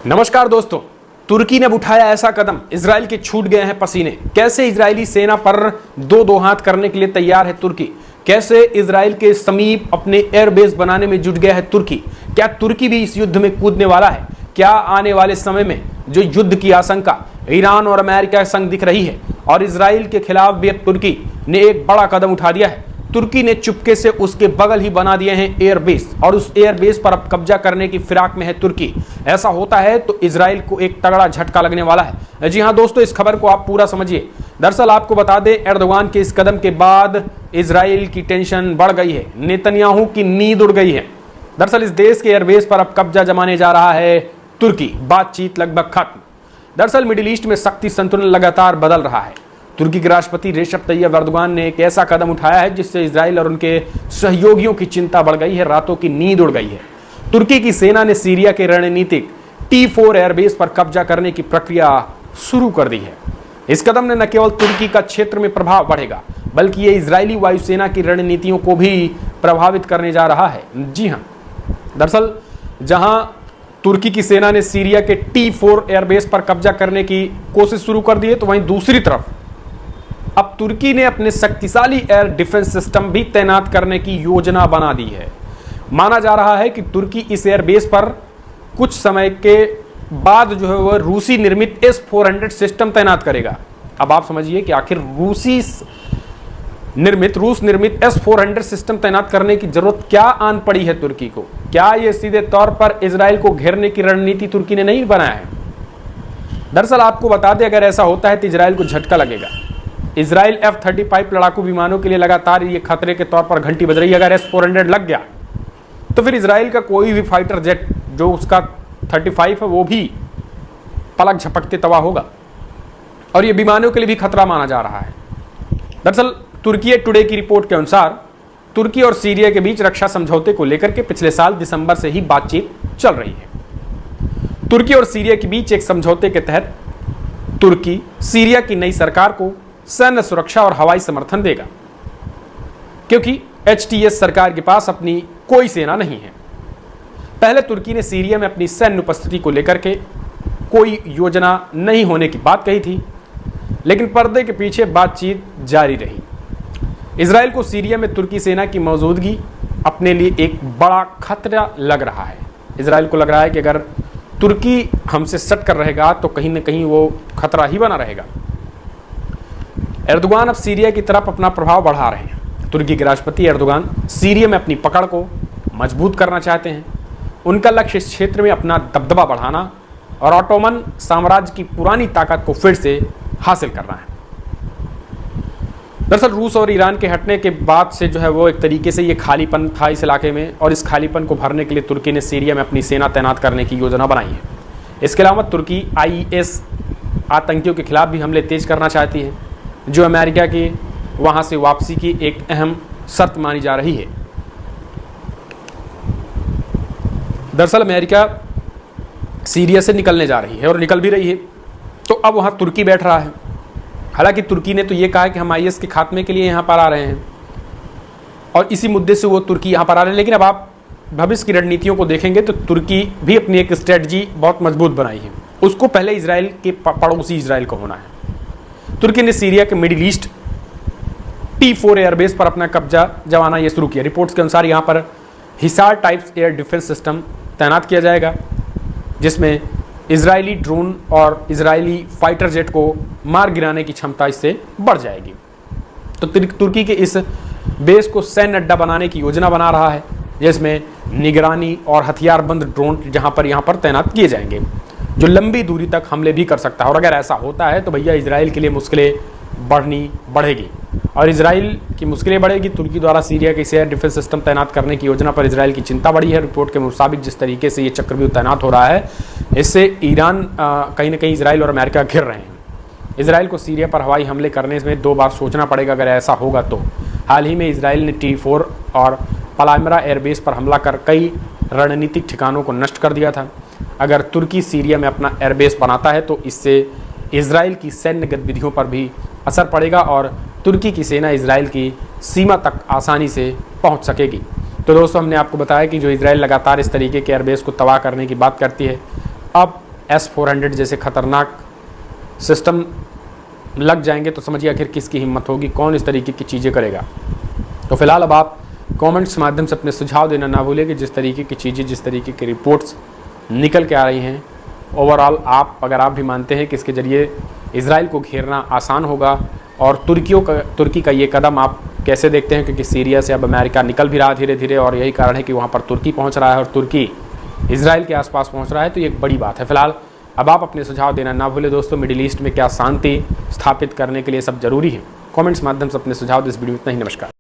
नमस्कार दोस्तों। तुर्की ने उठाया ऐसा कदम, इजराइल के छूट गए हैं पसीने। कैसे इजरायली सेना पर दो हाथ करने के लिए तैयार है तुर्की। कैसे इजराइल के समीप अपने एयरबेस बनाने में जुट गया है तुर्की। क्या तुर्की भी इस युद्ध में कूदने वाला है? क्या आने वाले समय में जो युद्ध की आशंका ईरान और अमेरिका संग दिख रही है और इजराइल के खिलाफ भी अब तुर्की ने एक बड़ा कदम उठा दिया है। तुर्की ने चुपके से उसके बगल ही बना दिए हैं एयरबेस और उस एयरबेस पर अब कब्जा करने की फिराक में है तुर्की। ऐसा होता है तो इजराइल को एक तगड़ा झटका लगने वाला है। जी हां दोस्तों, इस खबर को आप पूरा समझिए। दरअसल आपको बता दें, एर्दोगान के इस कदम के बाद इजराइल की टेंशन बढ़ गई है, नेतन्याहू की नींद उड़ गई है। दरअसल इस देश के एयरबेस पर अब कब्जा जमाने जा रहा है तुर्की। बातचीत लगभग खत्म। दरअसल मिडिल ईस्ट में शक्ति संतुलन लगातार बदल रहा है। तुर्की के राष्ट्रपति रेशप तैयब एर्दोगान ने एक ऐसा कदम उठाया है जिससे इजराइल और उनके सहयोगियों की चिंता बढ़ गई है, रातों की नींद उड़ गई है। तुर्की की सेना ने सीरिया के रणनीतिक T4 एयरबेस पर कब्जा करने की प्रक्रिया शुरू कर दी है। इस कदम ने न केवल तुर्की का क्षेत्र में प्रभाव बढ़ेगा, बल्कि ये इजरायली वायुसेना की रणनीतियों को भी प्रभावित करने जा रहा है। जी हाँ, दरअसल जहां तुर्की की सेना ने सीरिया के T4 एयरबेस पर कब्जा करने की कोशिश शुरू कर दी है, तो वहीं दूसरी तरफ अब तुर्की ने अपने शक्तिशाली एयर डिफेंस सिस्टम भी तैनात करने की योजना बना दी है। माना जा रहा है कि तुर्की इस एयरबेस पर कुछ समय के बाद जो है वह रूसी निर्मित S-400 सिस्टम तैनात करेगा। अब आप समझिए कि आखिर रूस निर्मित S-400 सिस्टम तैनात करने की जरूरत क्या आन पड़ी है तुर्की को। क्या यह सीधे तौर पर इजराइल को घेरने की रणनीति तुर्की ने नहीं बनाया है? दरअसल आपको बता दें, अगर ऐसा होता है तो इजराइल को झटका लगेगा। इजराइल F-35 लड़ाकू विमानों के लिए लगातार ये खतरे के तौर पर घंटी बज रही है। अगर S-400 लग गया तो फिर इजराइल का कोई भी फाइटर जेट जो उसका 35 है वो भी पलक झपकते तबाह होगा और ये विमानों के लिए भी खतरा माना जा रहा है। दरअसल तुर्की टुडे की रिपोर्ट के अनुसार तुर्की और सीरिया के बीच रक्षा समझौते को लेकर के पिछले साल दिसंबर से ही बातचीत चल रही है। तुर्की और सीरिया के बीच एक समझौते के तहत तुर्की सीरिया की नई सरकार को सैन्य सुरक्षा और हवाई समर्थन देगा, क्योंकि HTS सरकार के पास अपनी कोई सेना नहीं है। पहले तुर्की ने सीरिया में अपनी सैन्य उपस्थिति को लेकर के कोई योजना नहीं होने की बात कही थी, लेकिन पर्दे के पीछे बातचीत जारी रही। इजराइल को सीरिया में तुर्की सेना की मौजूदगी अपने लिए एक बड़ा खतरा लग रहा है। इजराइल को लग रहा है कि अगर तुर्की हमसे सट कर रहेगा तो कहीं ना कहीं वो खतरा ही बना रहेगा। एर्दोगान अब सीरिया की तरफ अपना प्रभाव बढ़ा रहे हैं। तुर्की के राष्ट्रपति एर्दोगान सीरिया में अपनी पकड़ को मजबूत करना चाहते हैं। उनका लक्ष्य इस क्षेत्र में अपना दबदबा बढ़ाना और ऑटोमन साम्राज्य की पुरानी ताकत को फिर से हासिल करना है। दरअसल रूस और ईरान के हटने के बाद से जो है वो एक तरीके से ये खालीपन था इस इलाके में, और इस खालीपन को भरने के लिए तुर्की ने सीरिया में अपनी सेना तैनात करने की योजना बनाई है। इसके अलावा तुर्की IS आतंकियों के खिलाफ भी हमले तेज करना चाहती है, जो अमेरिका की वहां से वापसी की एक अहम शर्त मानी जा रही है। दरअसल अमेरिका सीरिया से निकलने जा रही है और निकल भी रही है, तो अब वहां तुर्की बैठ रहा है। हालांकि तुर्की ने तो ये कहा है कि हम IS के खात्मे के लिए यहां पर आ रहे हैं और इसी मुद्दे से वो तुर्की यहां पर आ रहे हैं। लेकिन अब आप भविष्य की रणनीतियों को देखेंगे तो तुर्की भी अपनी एक स्ट्रेटजी बहुत मजबूत बनाई है। उसको पहले इजराइल के पड़ोसी इजराइल को होना है। तुर्की ने सीरिया के मिडिल ईस्ट T4 एयरबेस पर अपना कब्जा जमाना यह शुरू किया। रिपोर्ट्स के अनुसार यहां पर Hisar types air defence system तैनात किया जाएगा, जिसमें इजरायली ड्रोन और इजरायली फाइटर जेट को मार गिराने की क्षमता इससे बढ़ जाएगी। तो तुर्की के इस बेस को सैन्य अड्डा बनाने की योजना बना रहा है, जिसमें निगरानी और हथियारबंद ड्रोन यहाँ पर तैनात किए जाएंगे, जो लंबी दूरी तक हमले भी कर सकता है। और अगर ऐसा होता है तो भैया इजराइल के लिए मुश्किलें बढ़ेगी और इजराइल की मुश्किलें बढ़ेगी। तुर्की द्वारा सीरिया के एयर डिफेंस सिस्टम तैनात करने की योजना पर इजराइल की चिंता बढ़ी है। रिपोर्ट के मुताबिक जिस तरीके से ये चक्रव्यूह तैनात हो रहा है, इससे ईरान कहीं ना कहीं इजराइल और अमेरिका घिर रहे हैं। इजराइल को सीरिया पर हवाई हमले करने में 2 बार सोचना पड़ेगा अगर ऐसा होगा तो। हाल ही में इजराइल ने T4 और पलामरा एयरबेस पर हमला कर कई रणनीतिक ठिकानों को नष्ट कर दिया था। अगर तुर्की सीरिया में अपना एयरबेस बनाता है तो इससे इजराइल की सैन्य गतिविधियों पर भी असर पड़ेगा और तुर्की की सेना इजराइल की सीमा तक आसानी से पहुंच सकेगी। तो दोस्तों, हमने आपको बताया कि जो इजराइल लगातार इस तरीके के एयरबेस को तबाह करने की बात करती है, अब S-400 जैसे खतरनाक सिस्टम लग जाएंगे तो समझिए आखिर किसकी हिम्मत होगी, कौन इस तरीके की चीज़ें करेगा। तो फिलहाल अब आप कमेंट्स माध्यम से अपने सुझाव देना ना भूलें कि जिस तरीके की चीज़ें, जिस तरीके की रिपोर्ट्स निकल के आ रही हैं, ओवरऑल अगर आप भी मानते हैं कि इसके ज़रिए इजराइल को घेरना आसान होगा, और तुर्की का ये कदम आप कैसे देखते हैं, क्योंकि सीरिया से अब अमेरिका निकल भी रहा धीरे धीरे, और यही कारण है कि वहाँ पर तुर्की पहुँच रहा है और तुर्की इजराइल के आसपास पहुँच रहा है, तो ये एक बड़ी बात है। फिलहाल अब आप अपने सुझाव देना ना भूलें दोस्तों। मिडिल ईस्ट में क्या शांति स्थापित करने के लिए सब जरूरी है? कमेंट्स माध्यम से अपने सुझाव। इस वीडियो में इतना ही। नमस्कार।